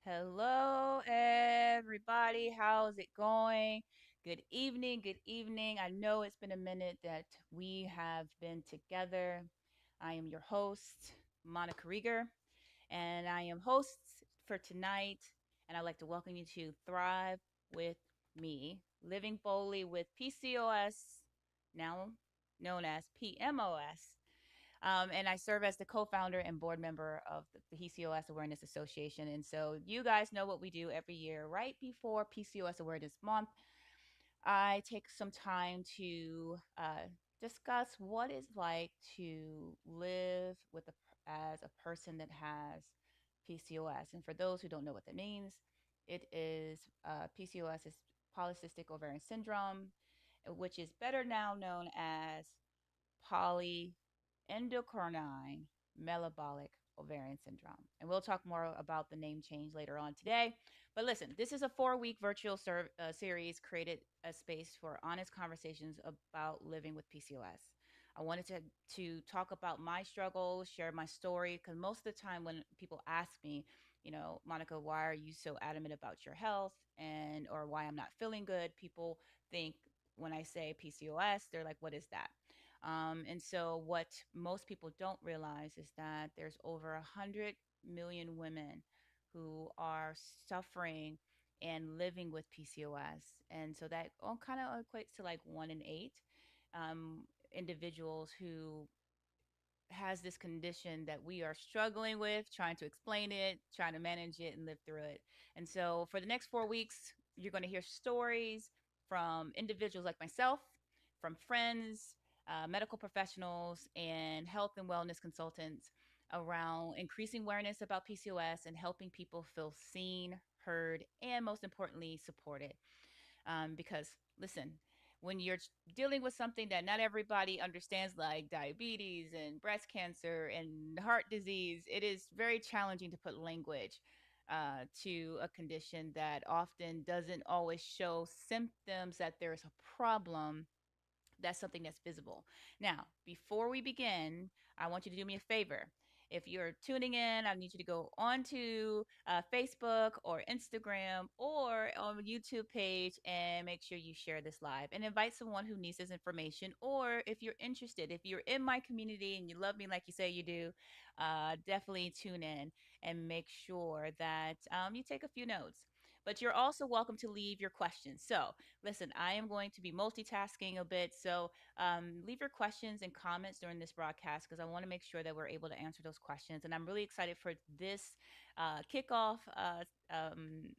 Hello, everybody. How's it going? Good evening. Good evening. I know it's been a minute that we have been together. I am your host, Monica Rieger, and I am host for tonight. And I'd like to welcome you to Thrive with Me, Living Boldly with PCOS, now known as PMOS. And I serve as the co-founder and board member of the PCOS Awareness Association. And so you guys know what we do every year. Right before PCOS Awareness Month, I take some time to discuss what it's like to live with as a person that has PCOS. And for those who don't know what that means, it is PCOS is polycystic ovarian syndrome, which is better now known as polyendocrine metabolic ovarian syndrome. And we'll talk more about the name change later on today. But listen, this is a 4-week virtual series created a space for honest conversations about living with PCOS. I wanted to talk about my struggles, share my story, because most of the time when people ask me, Monica, why are you so adamant about your health and or why I'm not feeling good, people think when I say PCOS, they're like, what is that? And so, what most people don't realize is that there's over 100 million women who are suffering and living with PCOS. And so, that all kind of equates to like 1 in 8 individuals who has this condition that we are struggling with, trying to explain it, trying to manage it, and live through it. And so, for the next 4 weeks, you're going to hear stories from individuals like myself, from friends, medical professionals, and health and wellness consultants around increasing awareness about PCOS and helping people feel seen, heard, and most importantly, supported. Because listen, when you're dealing with something that not everybody understands, like diabetes and breast cancer and heart disease, it is very challenging to put language to a condition that often doesn't always show symptoms that there's a problem. That's something that's visible. Now, before we begin, I want you to do me a favor. If you're tuning in, I need you to go onto Facebook or Instagram or on the YouTube page and make sure you share this live and invite someone who needs this information. Or if you're interested, if you're in my community and you love me like you say you do, definitely tune in and make sure that you take a few notes. But you're also welcome to leave your questions. So, listen, I am going to be multitasking a bit. So leave your questions and comments during this broadcast because I want to make sure that we're able to answer those questions. And I'm really excited for this kickoff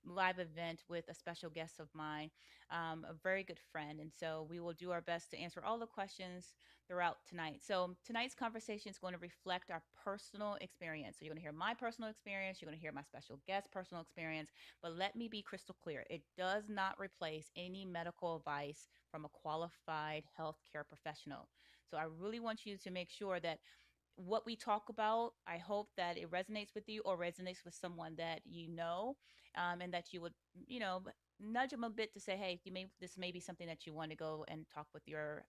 live event with a special guest of mine, a very good friend. And so we will do our best to answer all the questions throughout tonight. So tonight's conversation is going to reflect our personal experience. So you're going to hear my personal experience. You're going to hear my special guest personal experience. But let me be crystal clear. It does not replace any medical advice from a qualified healthcare professional. So I really want you to make sure that what we talk about, I hope that it resonates with you or resonates with someone that you know, and that you would, you know, nudge them a bit to say, hey, this may be something that you want to go and talk with your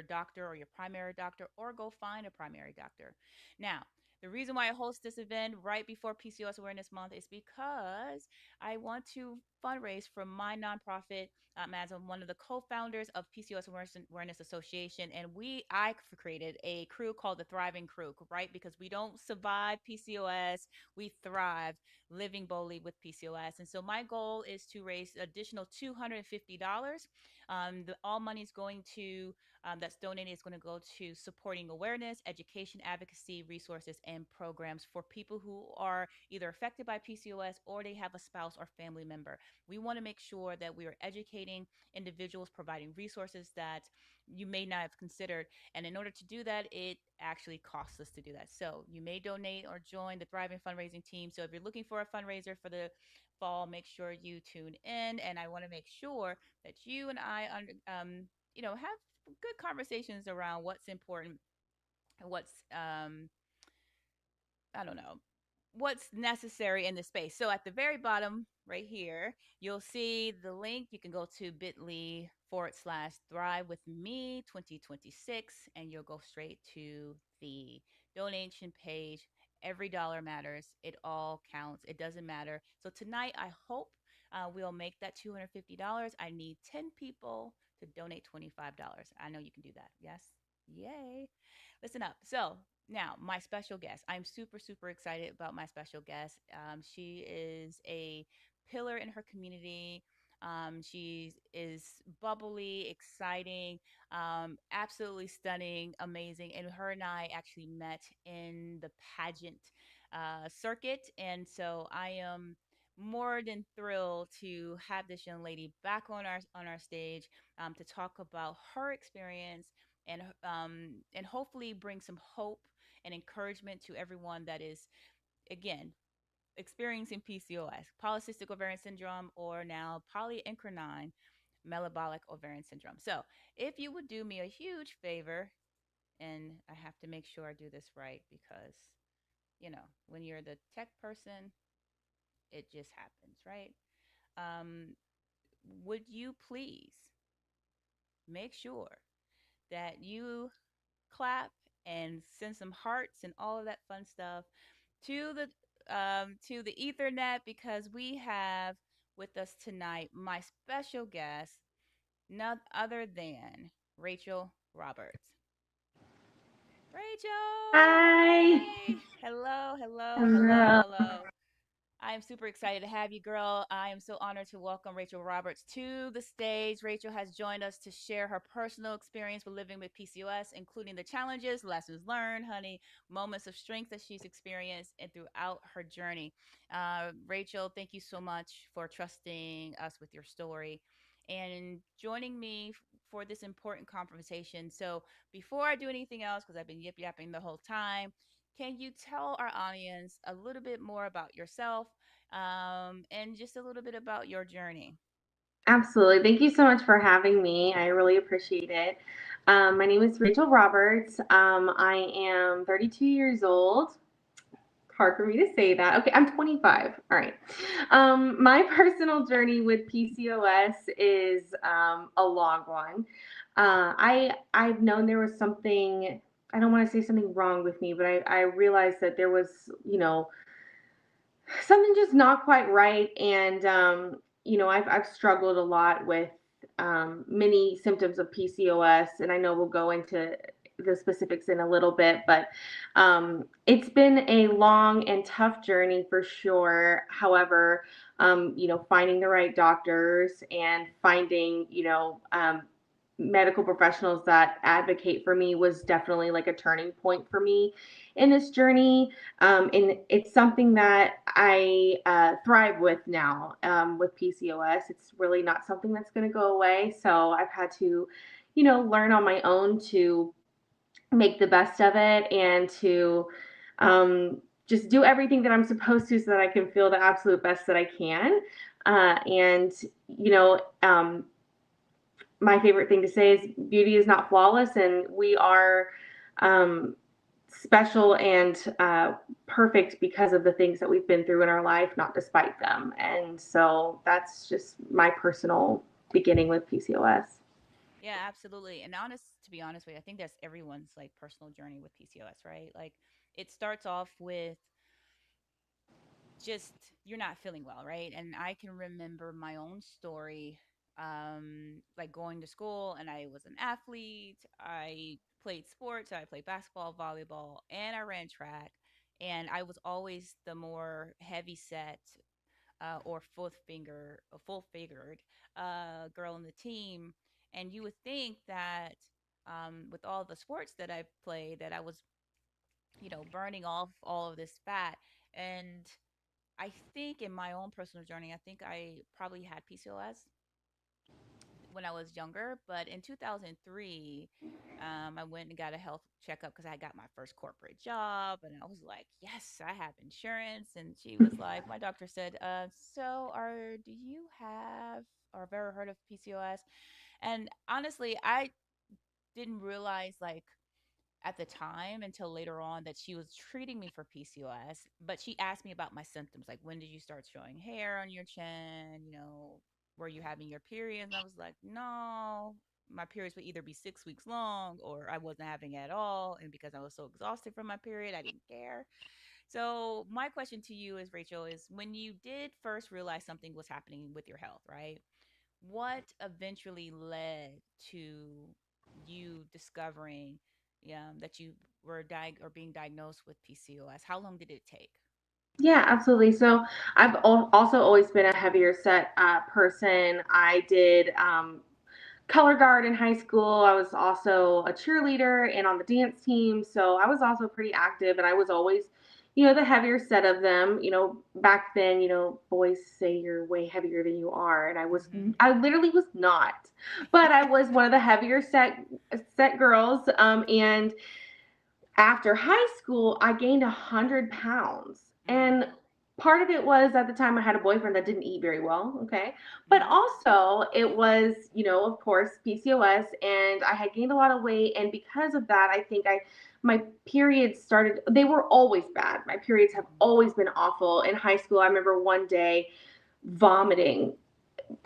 doctor or your primary doctor, or go find a primary doctor. Now, the reason why I host this event right before PCOS Awareness Month is because I want to fundraise for my nonprofit, as I'm one of the co-founders of PCOS Awareness Association, and I created a crew called the Thriving Crew, right? Because we don't survive PCOS, we thrive living boldly with PCOS. And so my goal is to raise additional $250. All money is going to that's donated is going to go to supporting awareness, education, advocacy, resources, and programs for people who are either affected by PCOS or they have a spouse or family member. We want to make sure that we are educating individuals, providing resources that you may not have considered. And in order to do that, it actually costs us to do that. So you may donate or join the Thriving Fundraising team. So if you're looking for a fundraiser for the fall, make sure you tune in. And I want to make sure that you and I, have good conversations around what's important, what's I don't know, what's necessary in the space. So at the very bottom right here, you'll see the link. You can go to bit.ly/thrive with me 2026, and you'll go straight to the donation page. Every dollar matters. It all counts. It doesn't matter. So tonight, I hope we'll make that $250. I need 10 people to donate $25. I know you can do that. Yes? Yay. Listen up. So now, my special guest. I'm super, super excited about my special guest. She is a pillar in her community. She is bubbly, exciting, absolutely stunning, amazing. And her and I actually met in the pageant circuit. And so I am more than thrilled to have this young lady back on our stage to talk about her experience and hopefully bring some hope and encouragement to everyone that is again experiencing PCOS, polycystic ovarian syndrome, or now polyencrine metabolic ovarian syndrome. So, if you would do me a huge favor, and I have to make sure I do this right because, when you're the tech person, it just happens, right? Um, would you please make sure that you clap and send some hearts and all of that fun stuff to the Ethernet because we have with us tonight my special guest, none other than Rachel Roberts. Rachel, Hi. hey, hello, hello, hello, Hello. hello. I am super excited to have you, girl. I am so honored to welcome Rachel Roberts to the stage. Rachel has joined us to share her personal experience with living with PCOS, including the challenges, lessons learned, honey, moments of strength that she's experienced, and throughout her journey. Rachel, thank you so much for trusting us with your story and joining me for this important conversation. So, before I do anything else, because I've been yip yapping the whole time, can you tell our audience a little bit more about yourself and just a little bit about your journey? Absolutely. Thank you so much for having me. I really appreciate it. My name is Rachel Roberts. I am 32 years old. Hard for me to say that. Okay, I'm 25. All right. My personal journey with PCOS is a long one. I've known there was something. I don't want to say something wrong with me, but I realized that there was, something just not quite right. And I've struggled a lot with many symptoms of PCOS, and I know we'll go into the specifics in a little bit, but it's been a long and tough journey for sure. However, finding the right doctors and finding medical professionals that advocate for me was definitely like a turning point for me in this journey. And it's something that I thrive with now with PCOS. It's really not something that's going to go away. So I've had to, learn on my own to make the best of it and to just do everything that I'm supposed to so that I can feel the absolute best that I can. And, you know, um, my favorite thing to say is beauty is not flawless, and we are um, special and perfect because of the things that we've been through in our life, not despite them. And so that's just my personal beginning with PCOS. Yeah, absolutely. And to be honest with you, I think that's everyone's like personal journey with PCOS, right? Like it starts off with just you're not feeling well, right? And I can remember my own story, like going to school, and I was an athlete. I played sports. I played basketball, volleyball, and I ran track. And I was always the more heavy set or full figured girl on the team. And you would think that with all the sports that I played, that I was, burning off all of this fat. And I think in my own personal journey, I think I probably had PCOS when I was younger, but in 2003, I went and got a health checkup because I got my first corporate job, and I was like, "Yes, I have insurance." And she was like, "My doctor said, so do you have or have ever heard of PCOS?" And honestly, I didn't realize like at the time until later on that she was treating me for PCOS, but she asked me about my symptoms, like when did you start showing hair on your chin? Were you having your periods? And I was like, no, my periods would either be 6 weeks long or I wasn't having it at all. And because I was so exhausted from my period, I didn't care. So my question to you is, Rachel, is when you did first realize something was happening with your health, right? What eventually led to you discovering that you were being diagnosed with PCOS? How long did it take? Yeah, absolutely. So I've also always been a heavier set person. I did color guard in high school. I was also a cheerleader and on the dance team. So I was also pretty active and I was always, the heavier set of them. Back then, boys say you're way heavier than you are. And Mm-hmm. I literally was not, but I was one of the heavier set girls. And after high school, I gained 100 pounds. Mm. And part of it was at the time I had a boyfriend that didn't eat very well. Okay. But Mm-hmm. also it was, of course, PCOS and I had gained a lot of weight. And because of that, I think my periods started, they were always bad. My periods have Mm-hmm. always been awful. In high school, I remember one day vomiting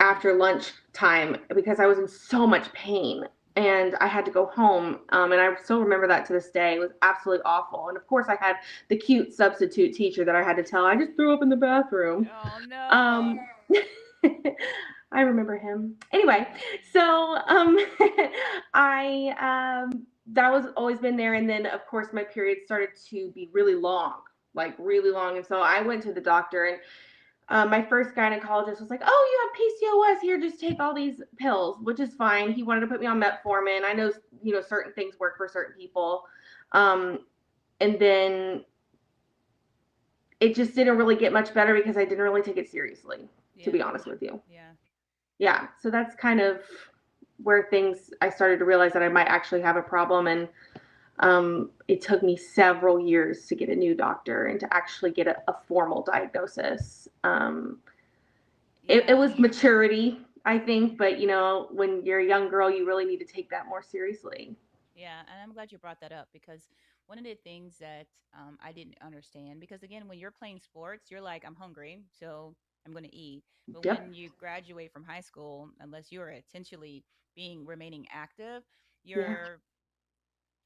Mm. after lunchtime because I was in so much pain and I had to go home. And I still remember that to this day. It was absolutely awful. And of course, I had the cute substitute teacher that I had to tell, I just threw up in the bathroom. Oh no. Um, I remember him. Anyway, Mm. so that was always been there. And then, of course, my periods started to be really long, like really long. And so I went to the doctor and my first gynecologist was like, "Oh, you have PCOS. Here, just take all these pills," which is fine. He wanted to put me on metformin. I know, certain things work for certain people. Um, and then it just didn't really get much better because I didn't really take it seriously, to Yeah. be honest with you. Yeah. Yeah. So that's kind of where I started to realize that I might actually have a problem. And it took me several years to get a new doctor and to actually get a formal diagnosis. It Yeah. was maturity, I think, but when you're a young girl, you really need to take that more seriously. Yeah, and I'm glad you brought that up because one of the things that I didn't understand, because again, when you're playing sports, you're like, I'm hungry, so I'm going to eat. But Yep. when you graduate from high school, unless you're intentionally remaining active, Yeah. your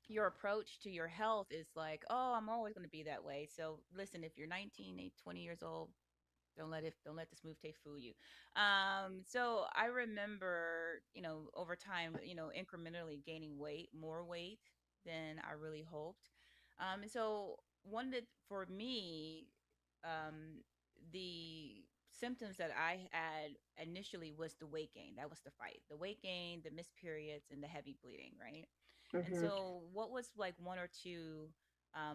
your approach to your health is like, oh, I'm always going to be that way. So listen, if you're 19, 20 years old, don't let this move taste fool you. So I remember, over time, incrementally gaining more weight than I really hoped. And so one that for me, um, the symptoms that I had initially was the weight gain. That was the fight. The weight gain, the missed periods, and the heavy bleeding, right? And Hmm. so what was like one or two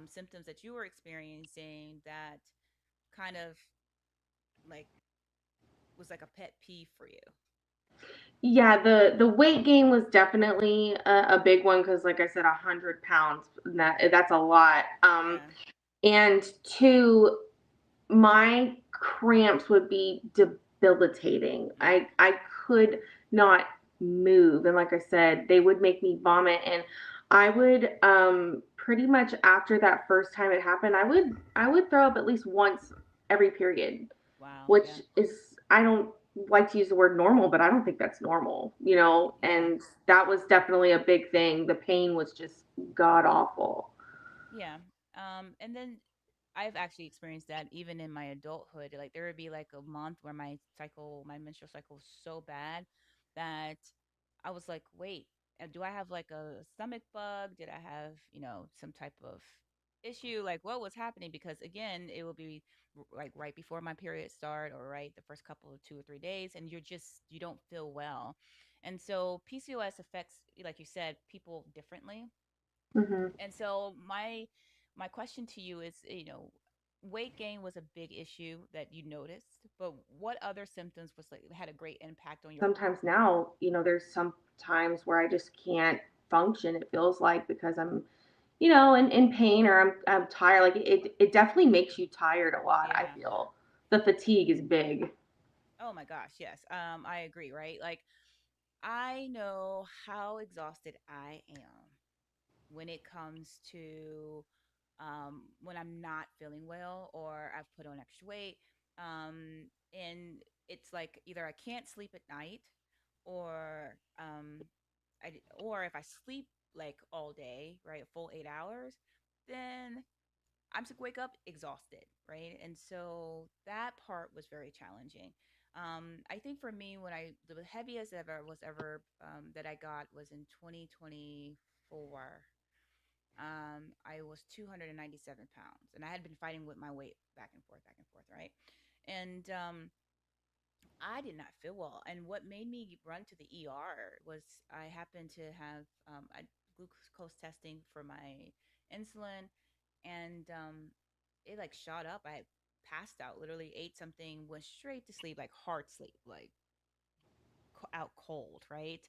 symptoms that you were experiencing that kind of like was like a pet peeve for you? Yeah, the weight gain was definitely a big one because, like I said, 100 pounds, that's a lot. Yeah. And two, my cramps would be debilitating. Yep. I could not move, and like I said, they would make me vomit. And I would pretty much after that first time it happened, I would throw up at least once every period, Wow. which Yeah. is, I don't like to use the word normal, but I don't think that's normal, Yeah. and that was definitely a big thing. The pain was just god awful. Yeah. And then I've actually experienced that even in my adulthood. Like there would be like a month where my menstrual cycle was so bad that I was like, wait, do I have like a stomach bug? Did I have, some type of issue? Like what was happening? Because again, it will be like right before my period start or right the first couple of 2 or 3 days, and you don't feel well. And so PCOS affects, like you said, people differently. Hmm. And so my question to you is, weight gain was a big issue that you noticed, but what other symptoms was like had a great impact on your Sometimes now, there's some times where I just can't function. It feels like because I'm, in pain or I'm tired. Like it definitely makes you tired a lot. I yeah. feel the fatigue is big. Oh my gosh, yes. I agree, right? Like I know how exhausted I am when it comes to when I'm not feeling well or I've put on extra weight. And it's like either I can't sleep at night or or if I sleep like all day, right, a full 8 hours, then I'm to wake up exhausted, right? And so that part was very challenging. I think for me, the heaviest ever that I got was in 2024. I was 297 pounds, and I had been fighting with my weight back and forth, right? And I did not feel well. And what made me run to the ER was I happened to have glucose testing for my insulin, and it like shot up. I passed out, literally ate something, went straight to sleep, like hard sleep, like out cold, right?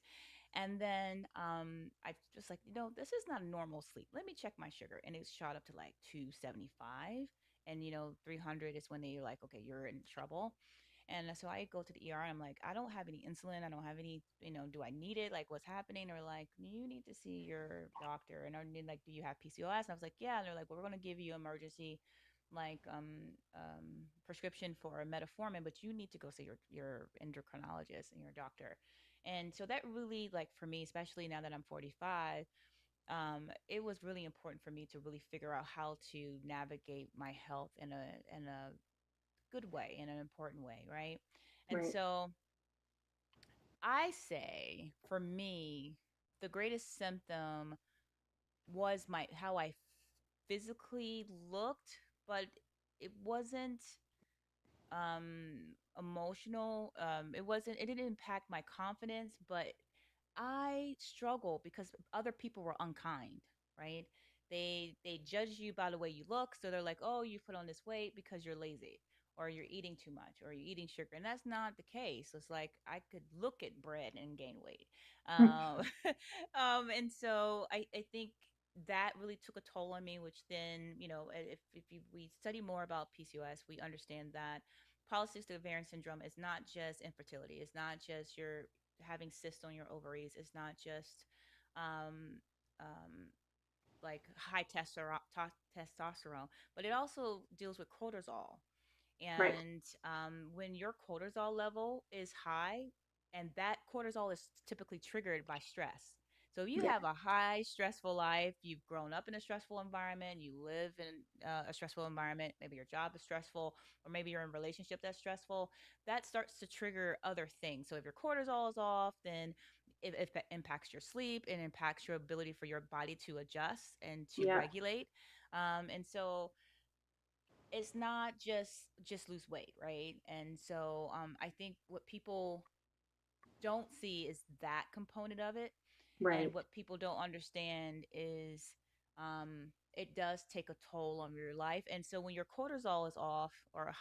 And then I just like, this is not normal sleep. Let me check my sugar. And it shot up to like 275. And, 300 is when they're like, okay, you're in trouble. And so I go to the ER and I'm like, I don't have any insulin. I don't have any, do I need it? Like, what's happening? Or like, you need to see your doctor. And I need, like, do you have PCOS? And I was like, yeah. And they're like, well, we're going to give you emergency like prescription for a metformin, but you need to go see your endocrinologist and your doctor. And so that really, like, for me, especially now that I'm 45, it was really important for me to really figure out how to navigate my health in a good way, in an important way, right? And Right. so I say for me, the greatest symptom was my how I physically looked, but it wasn't emotional. It didn't impact my confidence, but I struggle because other people were unkind, right? They judge you by the way you look, so they're like, "Oh, you put on this weight because you're lazy, or you're eating too much, or you're eating sugar," and that's not the case. It's like I could look at bread and gain weight, um, and so I think that really took a toll on me. Which then, we study more about PCOS, we understand that polycystic ovarian syndrome is not just infertility. It's not just your having cysts on your ovaries. It's not just um, um, like high testosterone, but it also deals with cortisol. Right. And when your cortisol level is high, and that cortisol is typically triggered by stress. So if you Yeah. have a high stressful life, you've grown up in a stressful environment, you live in a stressful environment, maybe your job is stressful, or maybe you're in a relationship that's stressful, that starts to trigger other things. So if your cortisol is off, then it impacts your sleep, it impacts your ability for your body to adjust and to Yeah. regulate. And so it's not just lose weight, right? And so I think what people don't see is that component of it. And Right. what people don't understand is it does take a toll on your life. And so when your cortisol is off, or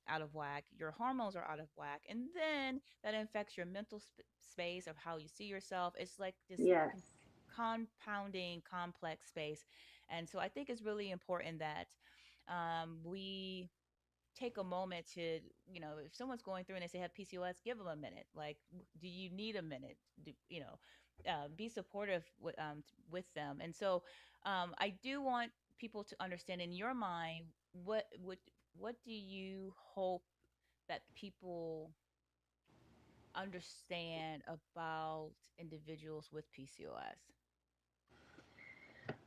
out of whack, your hormones are out of whack. And then that affects your mental space of how you see yourself. It's like this Yes. compounding complex space. And so I think it's really important that we take a moment to, if someone's going through and they say have PCOS, give them a minute. Like, do you need a minute? Be supportive with them. And so I do want people to understand in your mind, what do you hope that people understand about individuals with PCOS?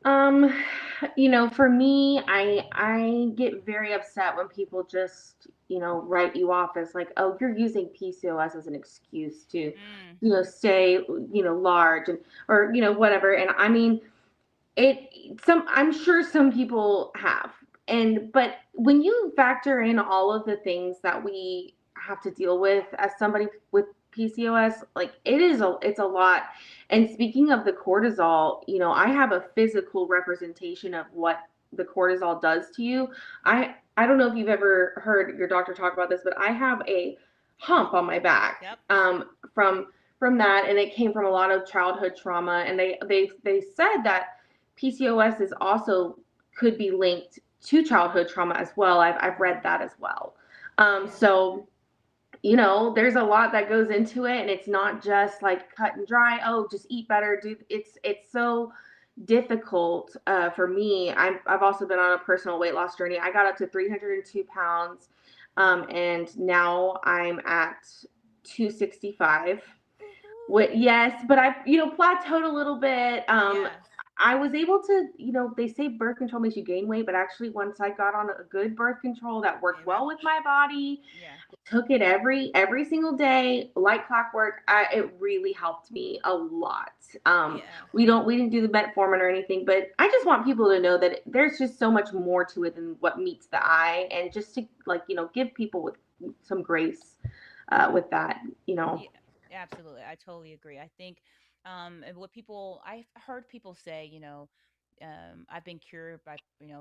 Um, for me, I get very upset when people just, write you off as like, oh, you're using PCOS as an excuse to, Mm, stay, large and or whatever. And I mean, I'm sure some people have. And but when you factor in all of the things that we have to deal with as somebody with PCOS, like it's a lot. And speaking of the cortisol, I have a physical representation of what the cortisol does to you. I don't know if you've ever heard your doctor talk about this, but I have a hump on my back yep. from that, and it came from a lot of childhood trauma. And they said that PCOS is also could be linked to childhood trauma as well. I've read Hmm. that as well. Yeah. So there's a lot that goes into it, and it's not just like cut and dry. Oh, just eat better. Do it's so difficult for me. I've also been on a personal weight loss journey. I got up to 302 pounds, Wow. and now I'm at 265. Woohoo. Yes, but I plateaued a little bit. Yeah. I was able to, they say birth control makes you gain weight, but actually once I got on a good birth control that worked Amen. well with my body, Yeah. took it every single day, like clockwork. It really helped me a lot. Yeah. We didn't do the metformin or anything, but I just want people to know that there's just so much more to it than what meets the eye, and just to like give people with some grace with that. Yeah, absolutely. I totally agree. I think, and what people, I've heard people say, I've been cured by,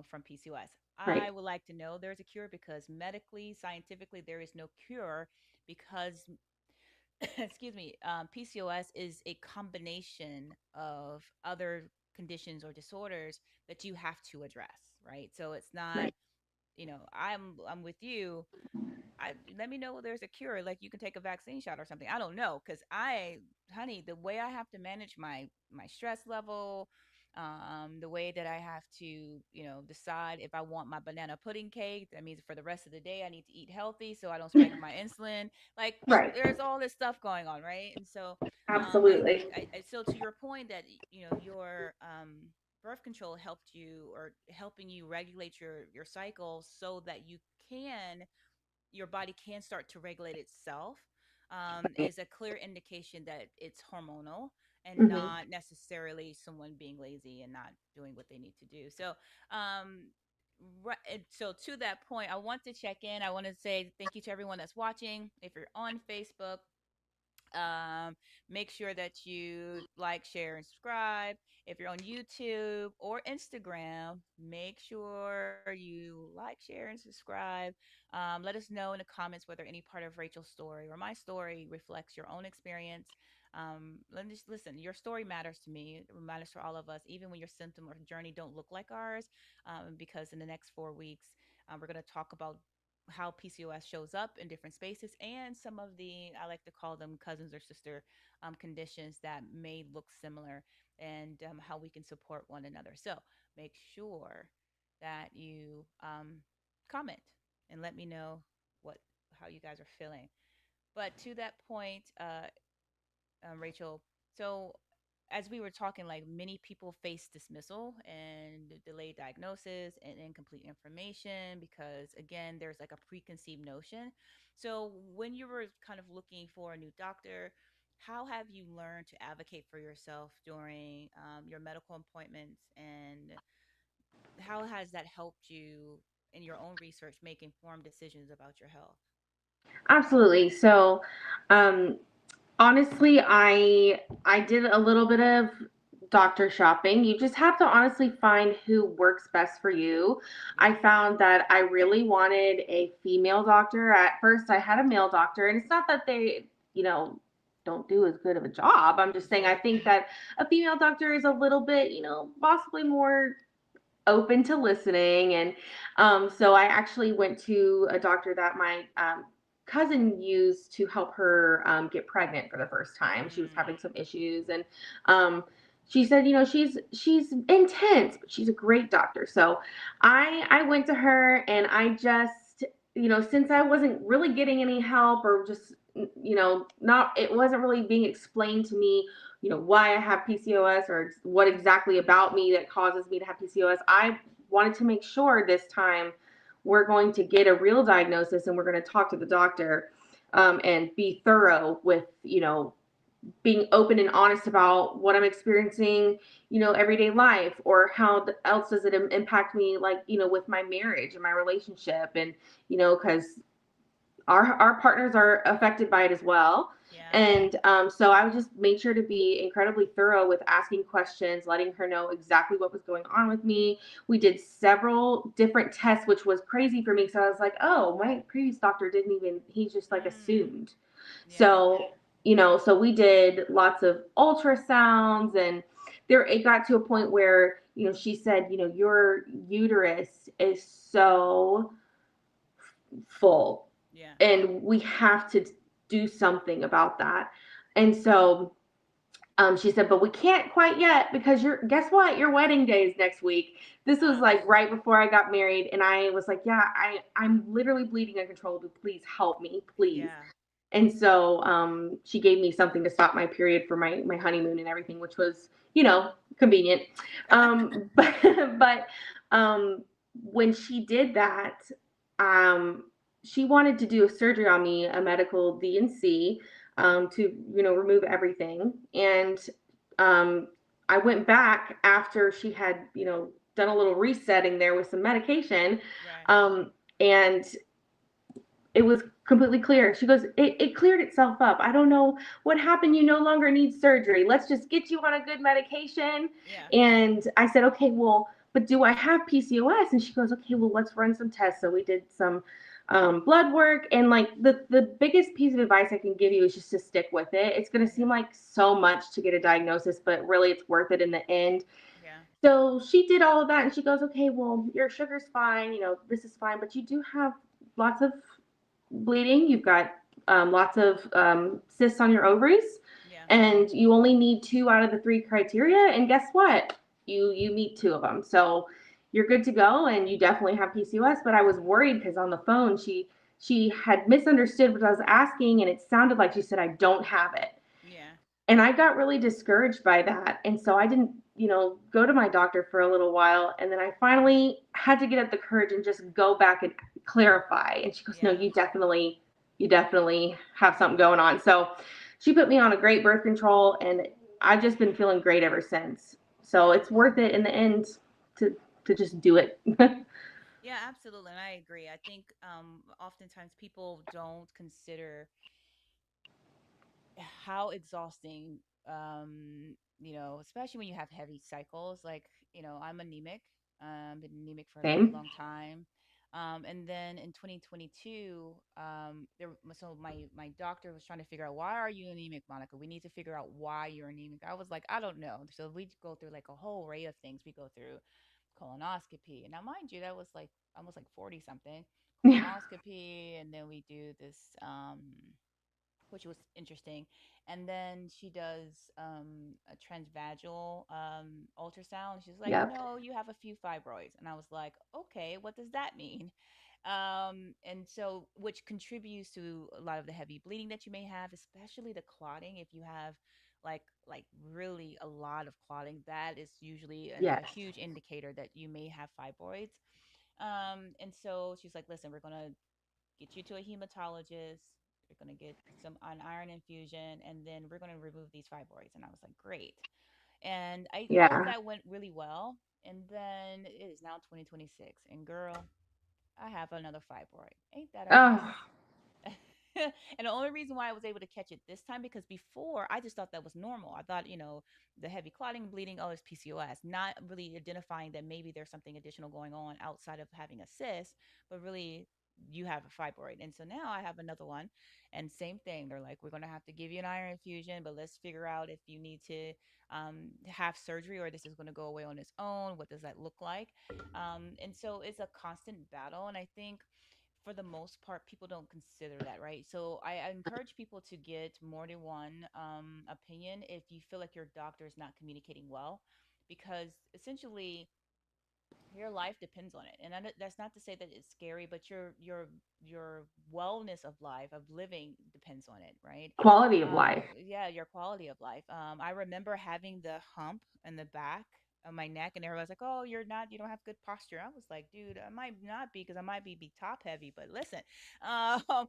from PCOS. Right, I would like to know there's a cure because medically, scientifically, there is no cure because, excuse me, PCOS is a combination of other conditions or disorders that you have to address, right? So it's not, right, I'm with you. Let me know there's a cure, like you can take a vaccine shot or something. I don't know, because honey, the way I have to manage my stress level, the way that I have to, decide if I want my banana pudding cake. That means for the rest of the day I need to eat healthy so I don't spike my insulin. Like right. there's all this stuff going on, right? And so, Absolutely. so to your point that your birth control helped you or helping you regulate your cycle so that your body can start to regulate itself, is a clear indication that it's hormonal and Hmm. not necessarily someone being lazy and not doing what they need to do. So, um, right, and so to that point, I want to check in. I want to say thank you to everyone that's watching. If you're on Facebook, um, make sure that you like, share, and subscribe. If you're on YouTube or Instagram, make sure you like, share, and subscribe. Let us know in the comments whether any part of Rachel's story or my story reflects your own experience. Let me just listen. Your story matters to me. It matters to all of us, even when your symptom or journey don't look like ours. Because in the next 4 weeks, we're going to talk about how PCOS shows up in different spaces and some of the, I like to call them cousins or sister conditions that may look similar, and how we can support one another. So make sure that you comment and let me know what how you guys are feeling. But to that point, Rachel, so as we were talking, like many people face dismissal and delayed diagnosis and incomplete information because, again, there's like a preconceived notion. So, when you were kind of looking for a new doctor, how have you learned to advocate for yourself during your medical appointments, and how has that helped you in your own research make informed decisions about your health? Absolutely. So, um, honestly, I did a little bit of doctor shopping. You just have to honestly find who works best for you. I Yeah. found that I really wanted a female doctor. At first, I had a male doctor, and it's not that they, don't do as good of a job. I'm just saying I Sure. think that a female doctor is a little bit, possibly more open to listening. And so I actually went to a doctor that my cousin used to help her get pregnant for the first time. She was Mm, having some issues, and um, she said, she's intense, but she's a great doctor. So I went to her, and I just, since I wasn't really getting any help, or just not, it wasn't really being explained to me, why I have PCOS or what exactly about me that causes me to have PCOS. I wanted to make sure this time we're going to get a real diagnosis, and we're going to talk to the doctor, and be thorough with, being open and honest about what I'm experiencing, everyday life, or how else does it impact me, like, with my marriage and my relationship. And, because our partners are affected by it as well. yeah. And so I just made sure to be incredibly thorough with asking questions, letting her know exactly what was going on with me. We did several different tests, which was crazy for me. So I was like, oh, my previous doctor didn't even, he just like Mm, assumed. yeah. So, so we did lots of ultrasounds, and there, it got to a point where, she said, your uterus is so full, Yeah. and we have to do something about that. And so she said, but we can't quite yet, because guess what? Your wedding day is next week. This was Ah, like right before I got married. And I was like, yeah, I'm literally bleeding uncontrollably. Please help me, please. yeah. And so she gave me something to stop my period for my honeymoon and everything, which was, convenient. But but um, when she did that, um, she wanted to do a surgery on me, a medical DNC, to remove everything. And um, I went back after she had done a little resetting there with some medication, Right. and it was completely clear. She goes, it cleared itself up. I don't know what happened. You no longer need surgery. Let's just get you on a good medication. Yeah. And I said, okay, well, but do I have PCOS? And she goes, okay, well, let's run some tests. So we did some blood work. And like the biggest piece of advice I can give you is just to stick with it. It's going to seem Yeah. like so much to get a diagnosis, but really it's worth it in the end. Yeah. So she did all of that and she goes, okay, well, your sugar's fine. This is fine, but you do have lots of bleeding. You've got lots of cysts on your ovaries, Yeah. and you only need 2 out of the 3 criteria. And guess what? You meet 2 of them, so you're good to go. And you definitely have PCOS. But I was worried because on the phone she had misunderstood what I was asking, and it sounded like she said I don't have it. Yeah. And I got really discouraged by that. And so I didn't, go to my doctor for a little while. And then I finally had to get up the courage and just go back and clarify. And she goes, no, Yeah. you definitely have something going on. So she put me on a great birth control, and I've just been feeling great ever since. So Yeah. it's worth it in the end to, to just do it. Yeah, absolutely. And I agree. I think oftentimes people don't consider how exhausting, especially when you have heavy cycles. Like, I'm anemic. Been anemic for a very Same. long time. And then in 2022, so my doctor was trying to figure out, why are you anemic, Monica? We need to figure out why you're anemic. I was like, I don't know. So we go through like a whole array of things. We go through colonoscopy, and now mind you, that was like almost like 40 something Yeah. colonoscopy, and then we do this which was interesting. And then she does a transvaginal ultrasound. She's like, Yep. you have a few fibroids. And I was like, okay, what does that mean? And so, which contributes to a lot of the heavy bleeding that you may have, especially the clotting. If you have like really a lot of clotting, that is usually a Yes. huge indicator that you may have fibroids. And so she's like, listen, we're gonna get you to a hematologist. We're going to get an iron infusion, and then we're going to remove these fibroids. And I was like, great. And I thought Yeah. that went really well. And then it is now 2026. And girl, I have another fibroid. Ain't that a mess? Oh, And the only reason why I was able to catch it this time, because before I just thought that was normal. I thought, the heavy clotting, bleeding, oh, it's PCOS, not really identifying that maybe there's something additional going on outside of having a cyst, but really you have a fibroid. And so now I have another one, and same thing. They're like, we're going to have to give you an iron infusion, but let's figure out if you need to have surgery or this is going to go away on its own. What does that look like? And so it's a constant battle. And I think for the most part, people don't consider that, right? So I encourage people to get more than one opinion if you feel like your doctor is not communicating well, because essentially your life depends on it. And that's not to say that it's scary, but your wellness of life, of living, depends on it, right? quality of life. Yeah, your quality of life. I remember having the hump in the back of my neck, and everyone's like, "Oh, you don't have good posture." I was like, "Dude, I might not be because I might be top heavy, but listen, um,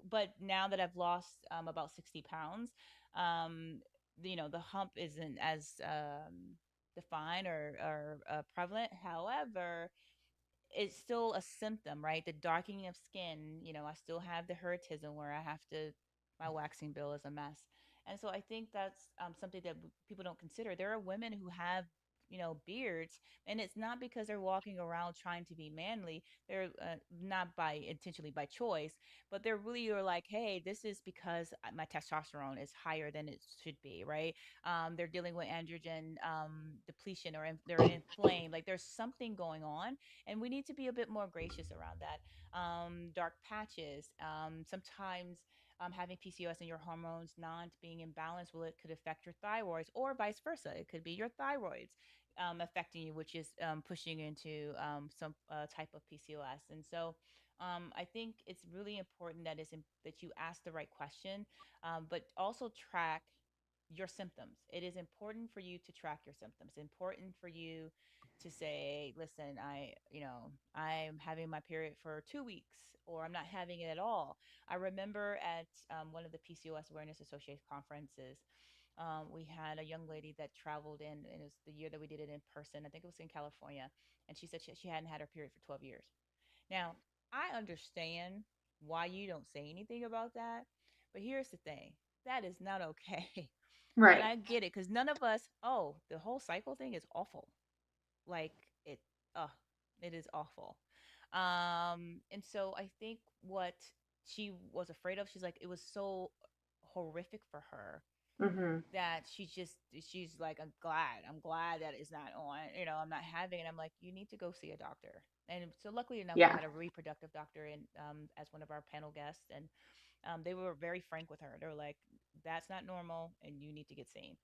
but now that I've lost about 60 pounds, um, the hump isn't as defined or prevalent. However, it's still a symptom, right? The darkening of skin, I still have the hirsutism where I have to, my waxing bill is a mess. And so I think that's something that people don't consider. There are women who have, beards, and it's not because they're walking around trying to be manly. They're not by intentionally by choice, but they're really are like, hey, this is because my testosterone is higher than it should be, right? They're dealing with androgen depletion, or they're inflamed. Like there's something going on, and we need to be a bit more gracious around that. Dark patches, sometimes having PCOS and your hormones not being in balance, well, it could affect your thyroids, or vice versa. It could be your thyroids affecting you, which is pushing into some type of PCOS. And so I think it's really important that that you ask the right question, but also track your symptoms. It is important for you to track your symptoms. Important for you to say, listen, I'm having my period for 2 weeks, or I'm not having it at all. I remember at one of the PCOS Awareness Association conferences, we had a young lady that traveled in, and it was the year that we did it in person. I think it was in California. And she said she hadn't had her period for 12 years. Now, I understand why you don't say anything about that, but here's the thing, that is not okay. And Right. I get it because none of us, oh, the whole cycle thing is awful. Like it, uh, it is awful. And so I think what she was afraid of, she's like, it was so horrific for her Hmm. that she's like, I'm glad that it's not on, I'm not having it. I'm like, you need to go see a doctor. And so luckily enough, we Yeah. had a reproductive doctor in, as one of our panel guests, and they were very frank with her. They were like, that's not normal and you need to get seen.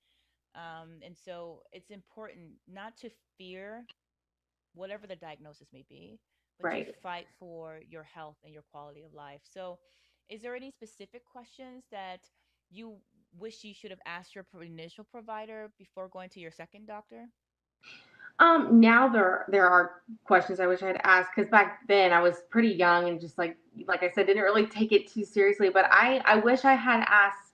And so it's important not to fear whatever the diagnosis may be, but to Right. fight for your health and your quality of life. So, is there any specific questions that you wish you should have asked your initial provider before going to your second doctor? Now there are questions I wish I had asked because back then I was pretty young and just like I said, didn't really take it too seriously. But I wish I had asked,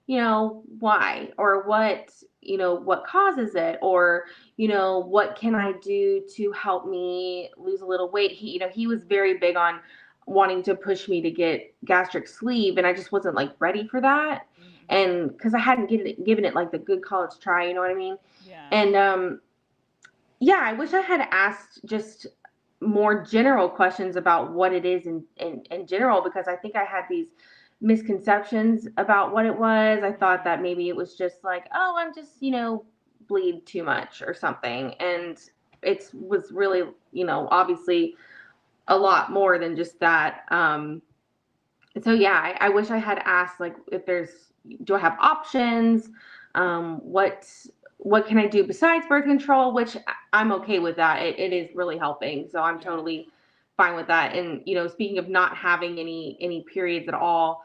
why or what, what causes it, or what can I do to help me lose a little weight. He was very big on wanting to push me to get gastric sleeve, and I just wasn't like ready for that, Mm-hmm. and because I hadn't given it like the good college try, you know what I mean, Yeah, and yeah, I wish I had asked just more general questions about what it is in general, because I think I had these misconceptions about what it was. I thought mm-hmm. that maybe it was just like, oh, I'm just, bleed too much or something. And it was really, obviously a lot more than just that. So yeah, I wish I had asked like if do I have options? What can I do besides birth control? Which I'm okay with that. It is really helping, so I'm Yeah. totally fine with that. And speaking of not having any periods at all,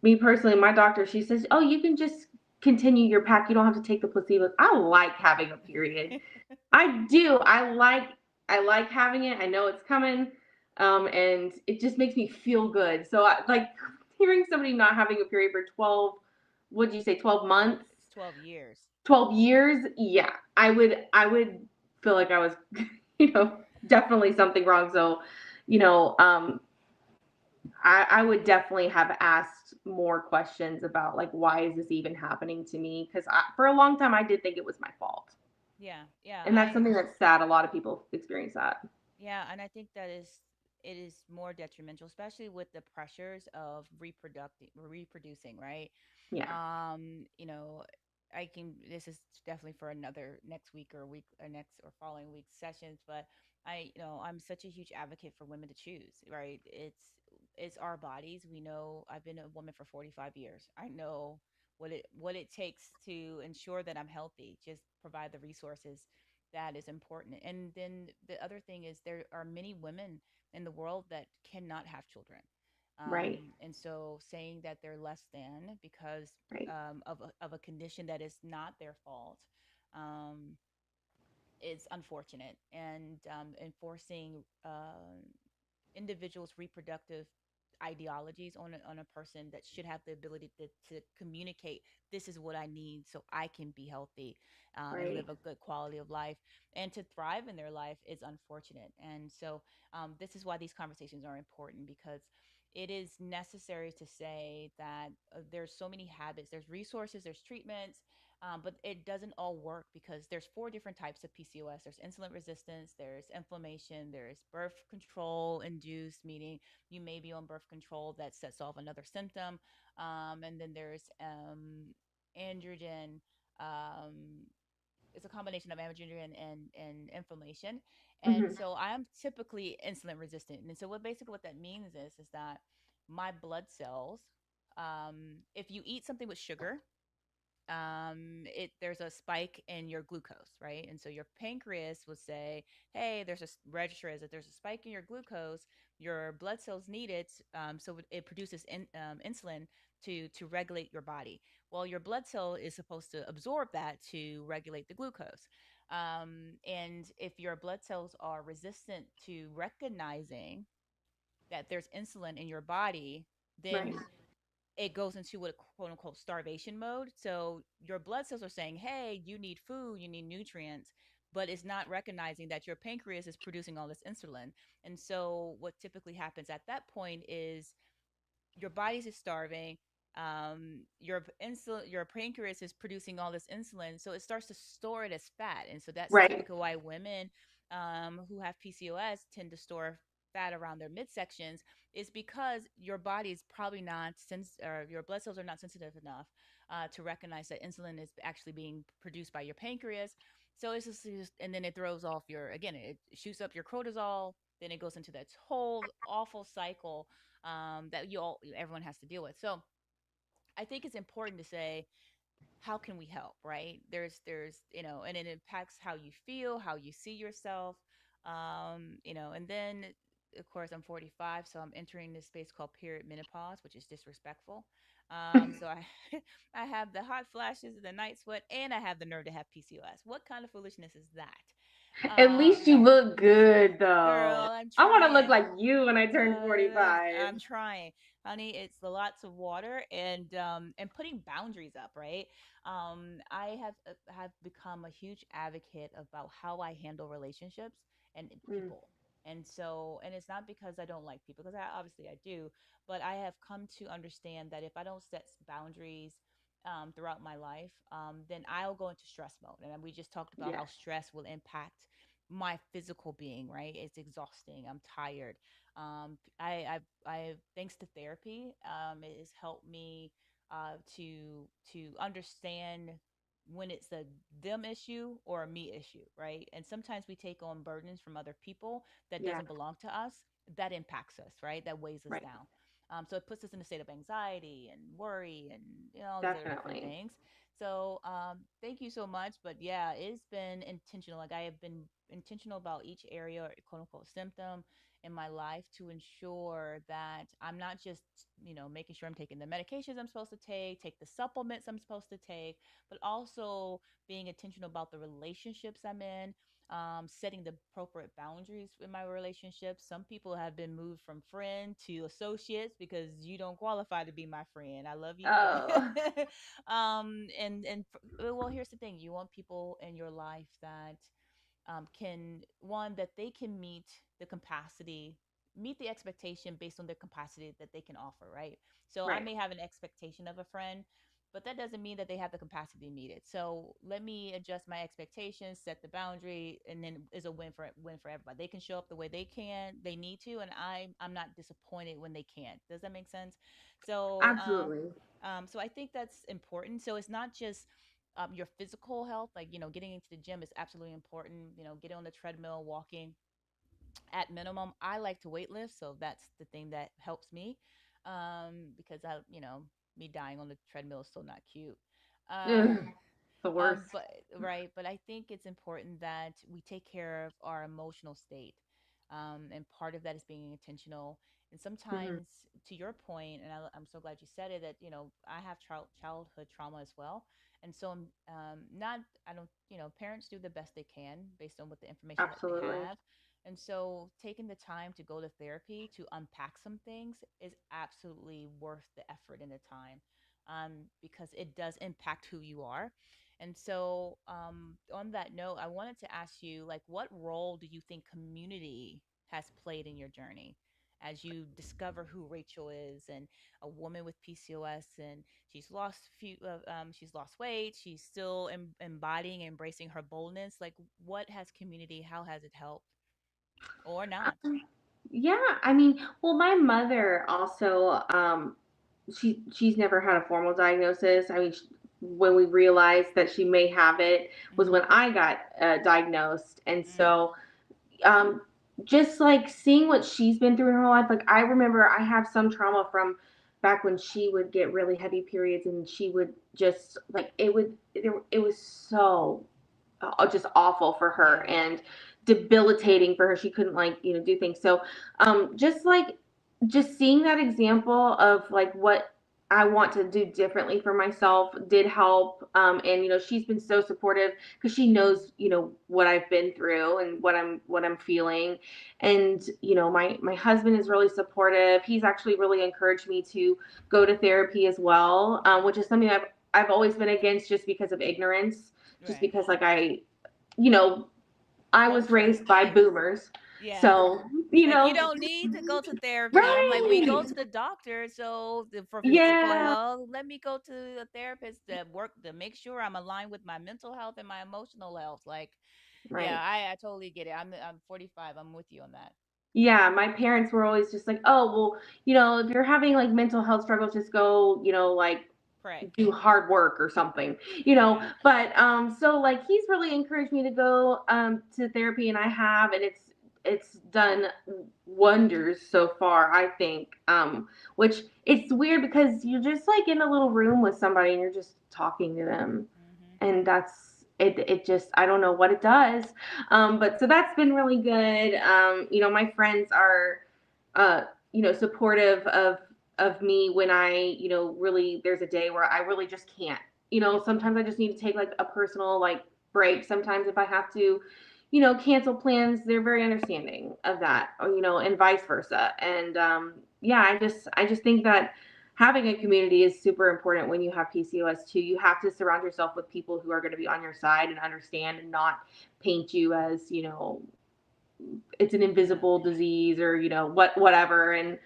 me personally, my doctor, she says, oh, you can just continue your pack. You don't have to take the placebo. I like having a period. I do. I like having it. I know it's coming, and it just makes me feel good. So like hearing somebody not having a period for 12, what did you say, 12 months, It's 12 years. 12 years? Yeah, I would feel like I was, definitely something wrong. So, you know, um, I would definitely have asked more questions about like why is this even happening to me? Because for a long time I did think it was my fault. Yeah, yeah, And that's something that's sad. A lot of people experience that. and I think it is more detrimental, especially with the pressures of reproducing, right? Yeah. You know, I can, this is definitely for another next week or week or next or following week sessions, but I'm such a huge advocate for women to choose, right? It's our bodies. We know, I've been a woman for 45 years. I know what it takes to ensure that I'm healthy. Just provide the resources, that is important. And then the other thing is there are many women in the world that cannot have children. Right. And so saying that they're less than because Right. of a condition that is not their fault, um, is unfortunate. And enforcing individuals' reproductive ideologies on a person that should have the ability to communicate, this is what I need so I can be healthy, and Right. live a good quality of life and to thrive in their life, is unfortunate. And so this is why these conversations are important, because it is necessary to say that there's so many habits, there's resources, there's treatments, but it doesn't all work because there's four different types of PCOS. There's insulin resistance, there's inflammation, there's birth control induced, meaning you may be on birth control that sets off another symptom, and then there's androgen. Um, it's a combination of androgen and inflammation. And Hmm. so I'm typically insulin resistant. And so what that means is that my blood cells, if you eat something with sugar, there's a spike in your glucose, right? And so your pancreas will say, hey, register as if there's a spike in your glucose. Your blood cells need it, so it produces insulin to regulate your body. Well, your blood cell is supposed to absorb that to regulate the glucose. And if your blood cells are resistant to recognizing that there's insulin in your body, Right. then it goes into what a quote unquote starvation mode. So your blood cells are saying, hey, you need food, you need nutrients, but it's not recognizing that your pancreas is producing all this insulin. And so what typically happens at that point is your body's is starving. Your pancreas is producing all this insulin, so it starts to store it as fat, and so that's Right. typically why women who have PCOS tend to store fat around their midsections, is because your body is probably not or your blood cells are not sensitive enough to recognize that insulin is actually being produced by your pancreas. So and then it throws off again, it shoots up your cortisol, then it goes into that whole awful cycle that everyone has to deal with. So I think it's important to say, how can we help, right? There's and it impacts how you feel, how you see yourself, and then of course I'm 45, so I'm entering this space called period menopause, which is disrespectful. So I I have the hot flashes, the night sweat, and I have the nerve to have PCOS. What kind of foolishness is that? At least you look good, though. Girl, I'm I want to look trying. like you when I turn 45. I'm trying, honey. It's the lots of water and putting boundaries up, right? I have become a huge advocate about how I handle relationships and Mm, people. And it's not because I don't like people, because I do, but I have come to understand that if I don't set boundaries throughout my life, then I'll go into stress mode. And we just talked about how yes. stress will impact my physical being, right? It's exhausting. I'm tired. Thanks to therapy, it has helped me to understand when it's a them issue or a me issue, right? And sometimes we take on burdens from other people that Yeah. doesn't belong to us, that impacts us, right? That weighs us Right. down. So it puts us in a state of anxiety and worry and all these other different Definitely. things. So thank you so much. But yeah, it's been intentional. Like I have been intentional about each area or quote unquote symptom in my life to ensure that I'm not just, making sure I'm taking the medications I'm supposed to take the supplements I'm supposed to take, but also being intentional about the relationships I'm in, setting the appropriate boundaries in my relationships. Some people have been moved from friend to associates because you don't qualify to be my friend. I love you, but Oh, well, here's the thing: you want people in your life that can one that they can meet the expectation based on their capacity that they can offer, right? So I right. may have an expectation of a friend, but that doesn't mean that they have the capacity to meet it. So let me adjust my expectations, set the boundary, and then is a win for everybody. They can show up the way they need to, and I'm not disappointed when they can't. Does that make sense? So Absolutely. so I think that's important. So it's not just your physical health, like getting into the gym is absolutely important. Getting on the treadmill, walking. At minimum, I like to weight lift, so that's the thing that helps me, because me dying on the treadmill is still not cute. Uh, Ugh, the worst. but right, but I think it's important that we take care of our emotional state, and part of that is being intentional. And Hmm. sometimes, to your point, and I'm so glad you said it, that I have childhood trauma as well, and so I'm not. I don't. Parents do the best they can based on what the information that they Absolutely. have. And so, taking the time to go to therapy to unpack some things is absolutely worth the effort and the time, because it does impact who you are. And so, on that note, I wanted to ask you, like, what role do you think community has played in your journey as you discover who Rachel is, and a woman with PCOS, and she's lost weight, she's still embodying, embracing her boldness. Like, what has community? How has it helped, or not? Yeah, I mean, well, my mother also, she's never had a formal diagnosis. I mean, when we realized that she may have it was Mm-hmm. when I got diagnosed, and Mm. so um, just like seeing what she's been through in her life, like I remember I have some trauma from back when she would get really heavy periods and she would just like it was so just awful for her Yeah. and debilitating for her. She couldn't like, do things. So, just like, just seeing that example of like what I want to do differently for myself did help. And she's been so supportive because she knows, what I've been through and what I'm feeling. And, my husband is really supportive. He's actually really encouraged me to go to therapy as well, which is something I've always been against just because of ignorance, just Right. because like you know, I was Culture raised by is, boomers. yeah. So, Like you don't need to go to therapy. I'm like, we go right. to the doctor. So for physical Yeah. health, let me go to a therapist to work to make sure I'm aligned with my mental health and my emotional health. Like, yeah, Right. I totally get it. I'm 45. I'm with you on that. Yeah, my parents were always just like, "Oh, well, if you're having like mental health struggles, just go, like Pray. do hard work or something." Yeah. But so like he's really encouraged me to go to therapy, and I have, and it's done wonders so far, I think. Which it's weird because you're just like in a little room with somebody and you're just talking to them, Hmm. and that's it just I don't know what it does. But so that's been really good. My friends are uh supportive of me when I, really there's a day where I really just can't. Sometimes I just need to take like a personal like break. Sometimes if I have to, cancel plans, they're very understanding of that, or, and vice versa. And yeah, I just think that having a community is super important when you have PCOS too. You have to surround yourself with people who are going to be on your side and understand and not paint you as, it's an Yeah. invisible disease or, whatever. And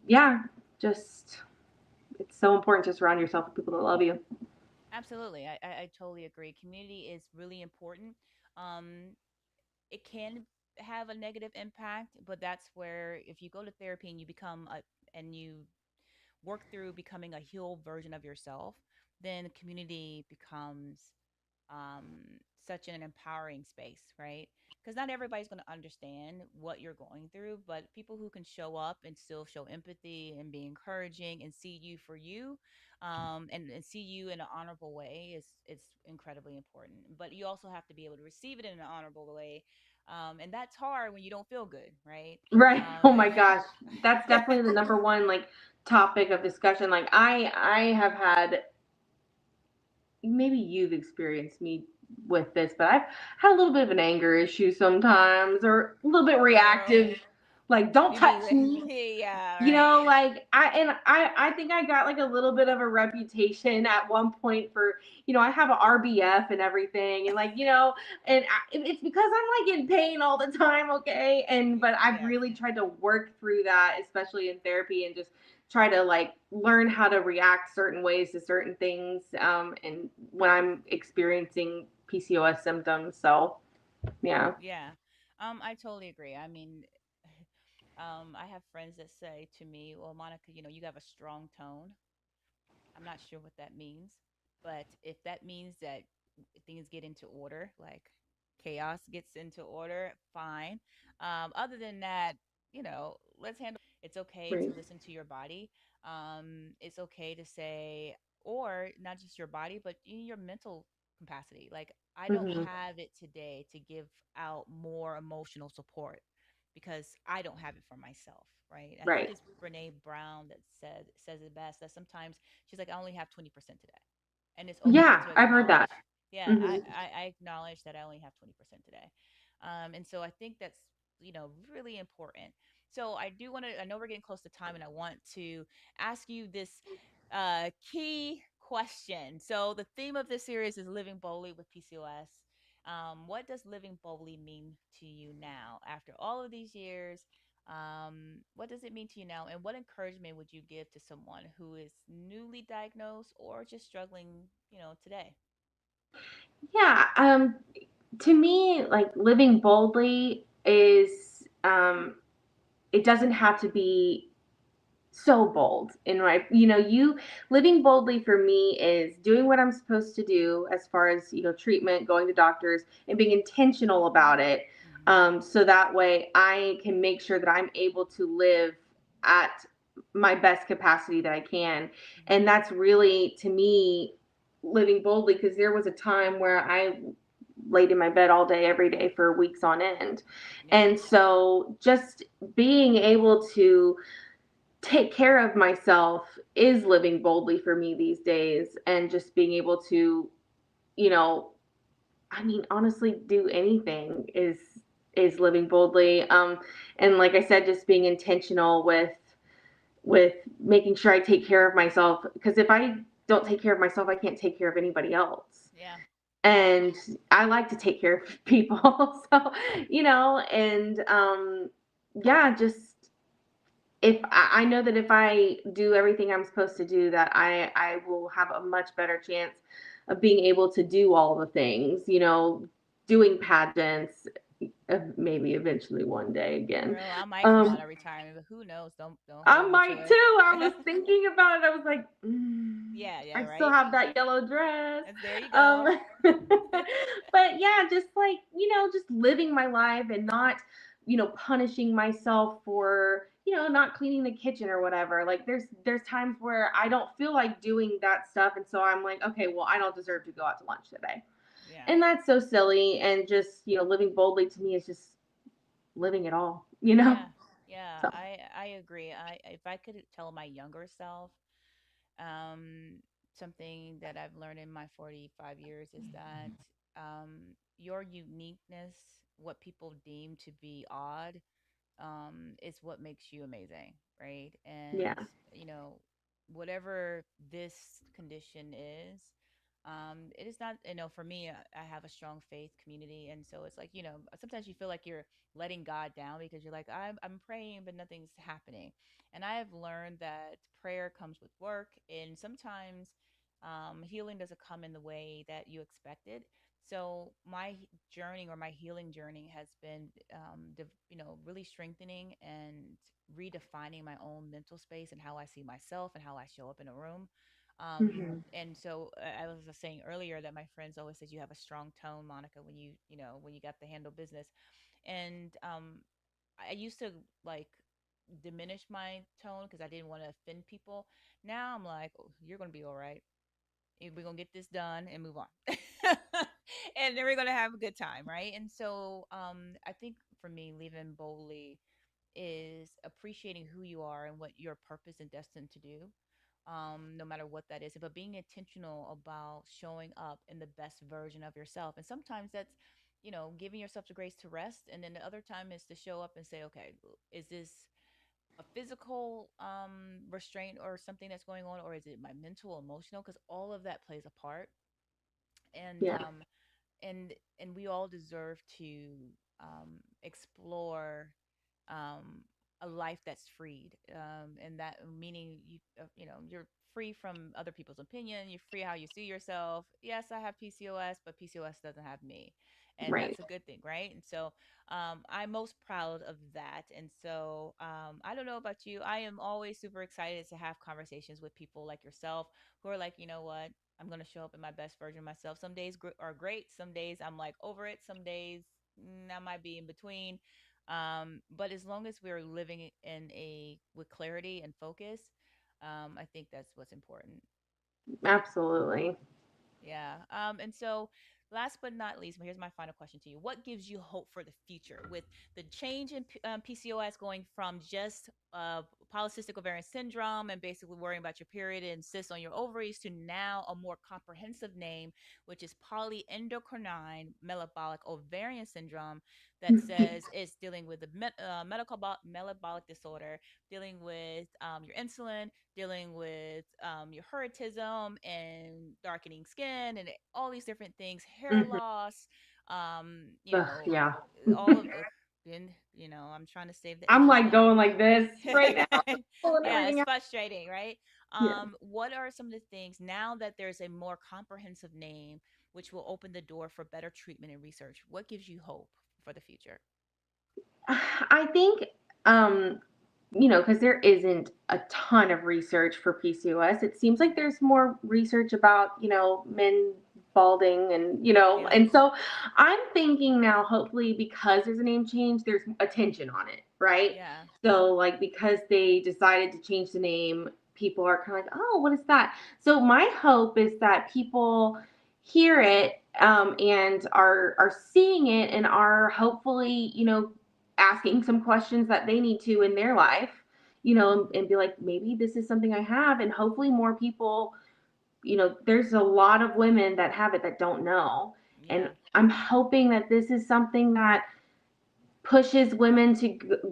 yeah, just it's so important to surround yourself with people that love you. Absolutely. I totally agree. Community is really important. Um, it can have a negative impact, but that's where if you go to therapy and you become a and you work through becoming a healed version of yourself, then community becomes um, such an empowering space, right? Because not everybody's going to understand what you're going through, but people who can show up and still show empathy and be encouraging and see you for you, and see you in an honorable way is it's incredibly important. But you also have to be able to receive it in an honorable way, and that's hard when you don't feel good, right? Right. Oh my Um, gosh. That's definitely the number one like topic of discussion. Like I have had, maybe you've experienced me with this, but I've had a little bit of an anger issue sometimes, or a little bit Girl, reactive, like don't you be touch like, me. yeah, right. Like I think I got like a little bit of a reputation at one point for, I have a RBF and everything, and like, and it's because I'm like in pain all the time, okay? And but I've Yes. really tried to work through that, especially in therapy, and just try to like learn how to react certain ways to certain things, and when I'm experiencing PCOS symptoms. So yeah. Yeah. I totally agree. I mean, I have friends that say to me, "Well, Monica, you have a strong tone." I'm not sure what that means, but if that means that things get into order, like chaos gets into order, fine. Other than that, let's handle. It's okay Right. to listen to your body. It's okay to say, or not just your body, but in your mental capacity. Like, I don't Hmm. have it today to give out more emotional support because I don't have it for myself, right? I think Right. it's Brene Brown that says it best that sometimes she's like, I only have 20% today. And it's okay Yeah, to I've heard that. acknowledge, yeah, Hmm. I acknowledge that I only have 20% today. And so I think that's, really important. So I know we're getting close to time and I want to ask you this key question. So the theme of this series is living boldly with PCOS. What does living boldly mean to you now after all of these years? What does it mean to you now? And what encouragement would you give to someone who is newly diagnosed or just struggling, today? Yeah. To me, like living boldly is, it doesn't have to be so bold in my, you living boldly for me is doing what I'm supposed to do as far as, treatment, going to doctors, and being intentional about it. Hmm. So that way I can make sure that I'm able to live at my best capacity that I can. And Hmm. that's really, to me, living boldly, because there was a time where I laid in my bed all day, every day for weeks on end. Yeah. And so just being able to take care of myself is living boldly for me these days. And just being able to, you know, I mean, honestly, do anything is living boldly. And like I said, just being intentional with making sure I take care of myself. Because if I don't take care of myself, I can't take care of anybody else. Yeah. Yeah. And I like to take care of people. So, and yeah, just if I know that if I do everything I'm supposed to do, that I will have a much better chance of being able to do all the things, doing pageants, maybe eventually one day again. Girl, I might come out Um, of retirement, but who knows? Don't I hold me might to it. too. I was thinking about it. I was like, Yeah, yeah, I still right? have that yellow dress. There you Um, go. but yeah, just like, just living my life and not, punishing myself for, not cleaning the kitchen or whatever. Like there's times where I don't feel like doing that stuff. And so I'm like, okay, well, I don't deserve to go out to lunch today. Yeah. And that's so silly. And just, living boldly to me is just living it all, Yeah. Yeah, So I agree. I if I could tell my younger self, um, something that I've learned in my 45 years is that your uniqueness, what people deem to be odd, is what makes you amazing, right? yeah. And, you know, whatever this condition is, it is not, for me, I have a strong faith community. And so it's like, sometimes you feel like you're letting God down because you're like, I'm praying, but nothing's happening. And I have learned that prayer comes with work. And sometimes healing doesn't come in the way that you expected. So my journey or my healing journey has been, really strengthening and redefining my own mental space and how I see myself and how I show up in a room. Hmm. And so I was just saying earlier that my friends always said you have a strong tone, Monica, when when you got to handle business. And I used to like diminish my tone because I didn't want to offend people. Now I'm like, oh, you're gonna be all right. We're gonna get this done and move on. And then we're gonna have a good time, right? And so I think for me, living boldly is appreciating who you are and what your purpose and destined to do, no matter what that is, but being intentional about showing up in the best version of yourself. And sometimes that's, giving yourself the grace to rest. And then the other time is to show up and say, okay, is this a physical restraint or something that's going on, or is it my mental, emotional? Because all of that plays a part. And Yeah. and we all deserve to explore um, a life that's freed, and that meaning you're free from other people's opinion. You're free how you see yourself. Yes, I have PCOS, but PCOS doesn't have me, and Right. that's a good thing, right? And so I'm most proud of that. And so I don't know about you. I am always super excited to have conversations with people like yourself who are like, you know what, I'm going to show up in my best version of myself. Some days are great. Some days I'm like over it. Some days I might be in between. But as long as we're living in with clarity and focus, I think that's what's important. Absolutely. Yeah. And so last but not least, here's my final question to you. What gives you hope for the future with the change in PCOS going from just polycystic ovarian syndrome and basically worrying about your period and cysts on your ovaries to now a more comprehensive name, which is polyendocrine metabolic ovarian syndrome that says it's dealing with the metabolic disorder, dealing with your insulin, dealing with your hirsutism and darkening skin and all these different things, hair Hmm. loss, Yeah. all of and I'm trying to save the I'm edges like now. going like this right now, pulling Yeah, it's everything out. frustrating, right? Yeah. What are some of the things now that there's a more comprehensive name which will open the door for better treatment and research? What gives you hope for the future? I think, um, because there isn't a ton of research for PCOS. It seems like there's more research about, men balding and, Yeah. and so I'm thinking now, hopefully, because there's a name change, there's attention on it. right? Yeah. So like because they decided to change the name, people are kind of like, oh, what is that? So my hope is that people hear it, and are seeing it and are hopefully, asking some questions that they need to in their life, and be like, maybe this is something I have, and hopefully more people, there's a lot of women that have it that don't know. And Yeah. I'm hoping that this is something that pushes women to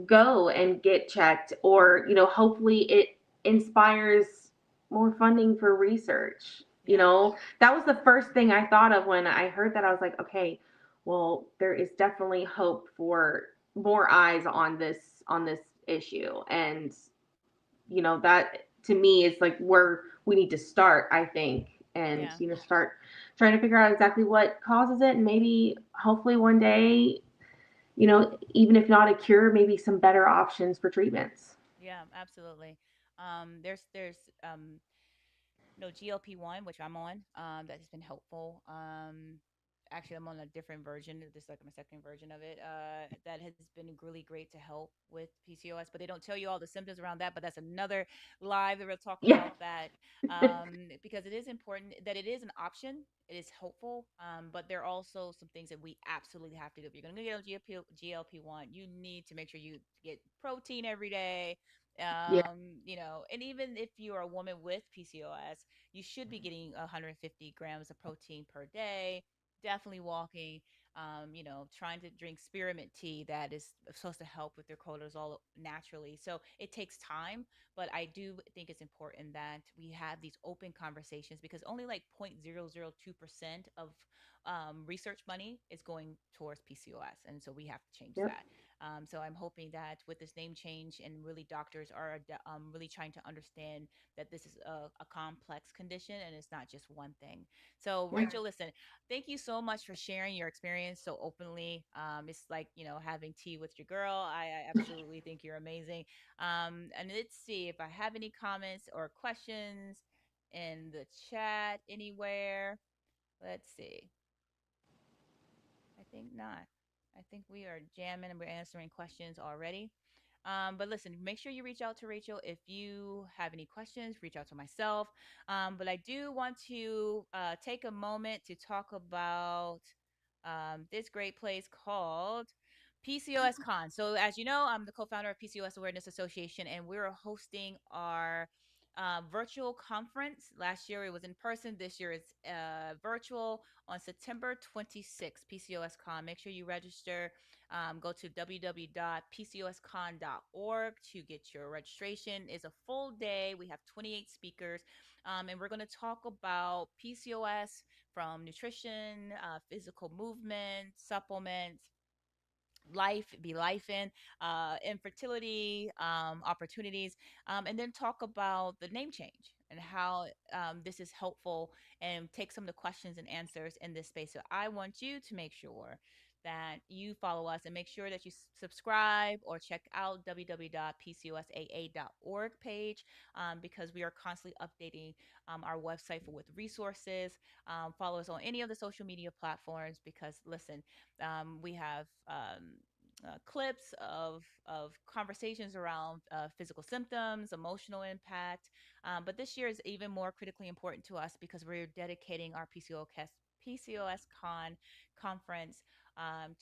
go and get checked, or hopefully it inspires more funding for research. Yeah. That was the first thing I thought of when I heard that. I was like, okay, well, there is definitely hope for more eyes on this issue. And that to me is like where we need to start, I think. And Yeah. start trying to figure out exactly what causes it, and maybe hopefully one day, even if not a cure, maybe some better options for treatments. Yeah, absolutely. There's GLP-1, which I'm on, that has been helpful. Actually, I'm on a different version. This is like my second version of it. That has been really great to help with PCOS, but they don't tell you all the symptoms around that. But that's another live that we'll talk Yeah. about that, because it is important that it is an option. It is helpful, but there are also some things that we absolutely have to do. If you're going to get on GLP-1, you need to make sure you get protein every day. Yeah. And even if you are a woman with PCOS, you should be getting 150 grams of protein per day. Definitely walking, trying to drink spearmint tea that is supposed to help with your cortisol naturally. So it takes time, but I do think it's important that we have these open conversations, because only like 0.002% of research money is going towards PCOS. And so we have to change Yep. that. So I'm hoping that with this name change, and really doctors are really trying to understand that this is a complex condition and it's not just one thing. So, Yeah. Rachel, listen, thank you so much for sharing your experience so openly. It's like, having tea with your girl. I absolutely think you're amazing. And let's see if I have any comments or questions in the chat anywhere. Let's see. I think not. I think we are jamming and we're answering questions already. But listen, make sure you reach out to Rachel if you have any questions. Reach out to myself. But I do want to take a moment to talk about this great place called PCOS Con. So, as you know, I'm the co-founder of PCOS Awareness Association, and we're hosting our virtual conference. Last year it was in person. This year it's virtual on September 26th, PCOS Con. Make sure you register. Go to www.pcoscon.org to get your registration. It's a full day. We have 28 speakers, and we're going to talk about PCOS, from nutrition, physical movement, supplements, life in infertility opportunities, and then talk about the name change and how this is helpful, and take some of the questions and answers in this space. So I want you to make sure that you follow us, and make sure that you subscribe or check out www.pcosaa.org page, because we are constantly updating our website with resources. Follow us on any of the social media platforms, because listen, we have clips of conversations around physical symptoms, emotional impact. But this year is even more critically important to us, because we're dedicating our PCOS Con conference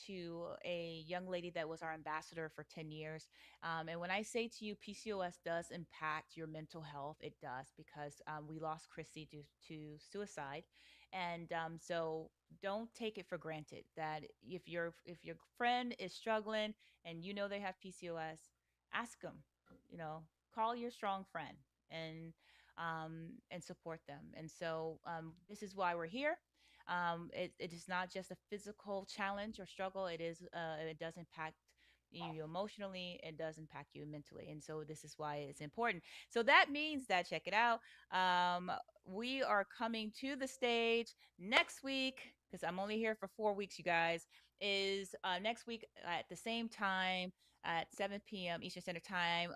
to a young lady that was our ambassador for 10 years. And when I say to you, PCOS does impact your mental health, it does, because we lost Chrissy to suicide. And so don't take it for granted that if your friend is struggling and they have PCOS, ask them, call your strong friend, and support them. And so this is why we're here. It is not just a physical challenge or struggle. It does impact you emotionally. It does impact you mentally, and so this is why it's important. So that means that, check it out, um, we are coming to the stage next week, because I'm only here for 4 weeks, you guys. Is next week at the same time at 7 p.m. Eastern Standard Time.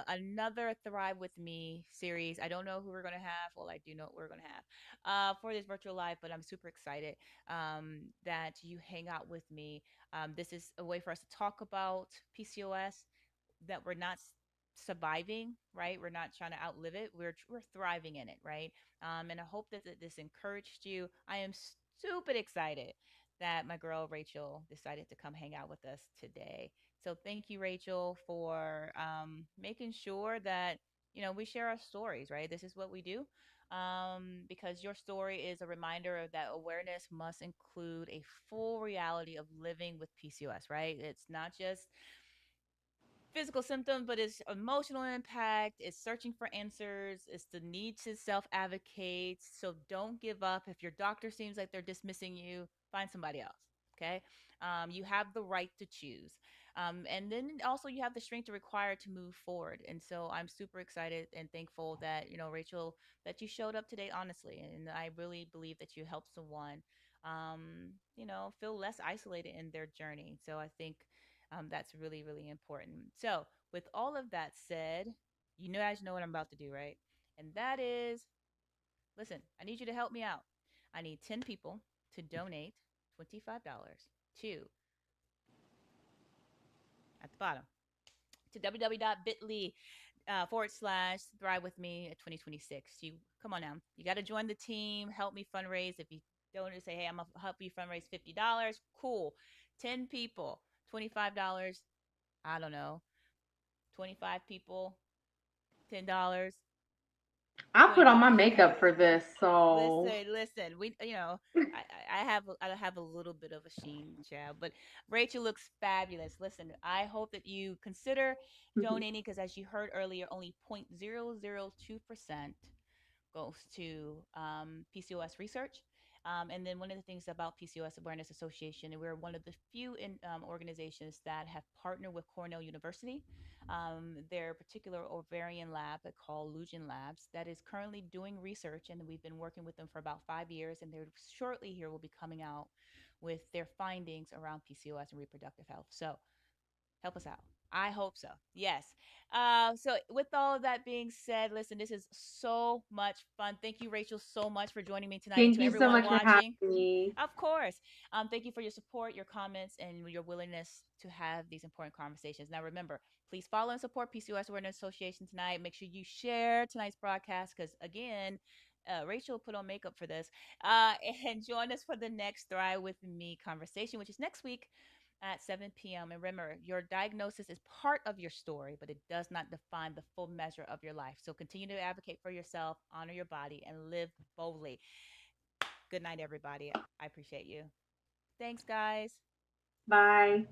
Another Thrive With Me series. I don't know who we're going to have. Well, I do know what we're going to have for this virtual live, but I'm super excited that you hang out with me. This is a way for us to talk about PCOS. that we're not surviving, right? We're not trying to outlive it. We're thriving in it, right? And I hope that this encouraged you. I am stupid excited that my girl Rachel decided to come hang out with us today. So thank you, Rachel, for making sure that we share our stories, right? This is what we do. Because your story is a reminder of that awareness must include a full reality of living with PCOS, right? It's not just physical symptoms, but it's emotional impact, it's searching for answers, it's the need to self advocate. So don't give up. If your doctor seems like they're dismissing you, find somebody else. Okay. You have the right to choose. And then also you have the strength to require to move forward. And so I'm super excited and thankful that, Rachel, that you showed up today, honestly. And I really believe that you helped someone, feel less isolated in their journey. So I think that's really, really important. So, with all of that said, you guys know what I'm about to do, right? And that is, listen, I need you to help me out. I need 10 people to donate $25 to, at the bottom, to www.bit.ly / thrive with me at 2026. You come on now. You got to join the team. Help me fundraise. If you don't say, hey, I'm going to help you fundraise $50, cool. 10 people, $25. I don't know. 25 people, $10, I put on 25. my makeup for this, so Listen. I have a little bit of a sheen, child, but Rachel looks fabulous. Listen, I hope that you consider mhm. donating because, as you heard earlier, only 0.002% goes to PCOS research. And then one of the things about PCOS Awareness Association, and we're one of the few organizations that have partnered with Cornell University. Their particular ovarian lab called Lugen Labs that is currently doing research, and we've been working with them for about 5 years, and they're shortly here will be coming out with their findings around PCOS and reproductive health. So help us out. I hope so. Yes. So with all of that being said, listen, this is so much fun. Thank you, Rachel, so much for joining me tonight. And Thank to you so everyone much for having watching, me. of course, thank you for your support, your comments, and your willingness to have these important conversations. Now, remember, please follow and support PCOS Awareness Association tonight. Make sure you share tonight's broadcast because, again, Rachel put on makeup for this. Uh, and join us for the next Thrive With Me conversation, which is next week at 7 p.m. And remember, your diagnosis is part of your story, but it does not define the full measure of your life. So continue to advocate for yourself, honor your body, and live boldly. Good night, everybody. I appreciate you. Thanks, guys. Bye.